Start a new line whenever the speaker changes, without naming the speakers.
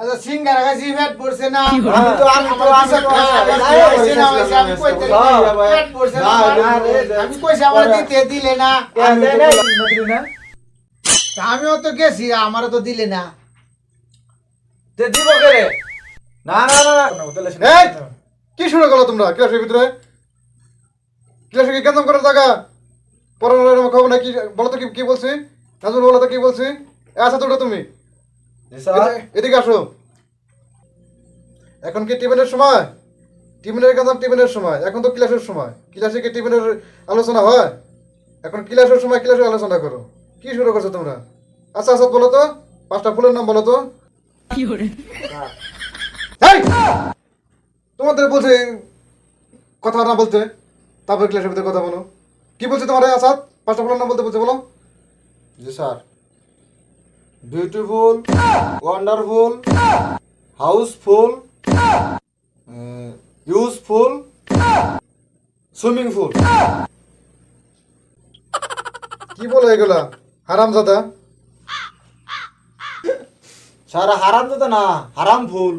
আচ্ছা সিঙ্গারা খাইছি পেট পড়ছে না
আমি
কইছি আমার দিতে দিলে না আমিও তো গেছি আমারও তো দিলে না
দিব কে রে? না না না
এই কি শুরু করলো তোমরা ক্লাসের ভিতরে ক্লাসে কি কেমন করার জায়গা পড়ানোর খবর না কি বলো তো কি বলছি নাজমুল বলো তো কি বলছি আচ্ছা তোটা তুমি এদিকে আসো এখন কি টিফিনের সময় টিফিনের কাজ টিফিনের সময় এখন তো ক্লাসের সময় ক্লাসে কি টিফিনের আলোচনা হয় এখন ক্লাসের সময় ক্লাসের আলোচনা করো কি শুরু করছো তোমরা আচ্ছা আচ্ছা বলো তো 5টা ফুলের নাম বলো তো এই! তোমাদের বলছে কথা না বলতে তারপর ক্লাসের ভিতরে কথা বলো কি বলছে তোমার আসাদ 5টা ফুলের নাম বলতে বলছে বলো
জি sir beautiful wonderful houseful useful swimming pool
কি বলো এগুলা হারামজাদা
স্যার হারাম তো না হারাম ফুল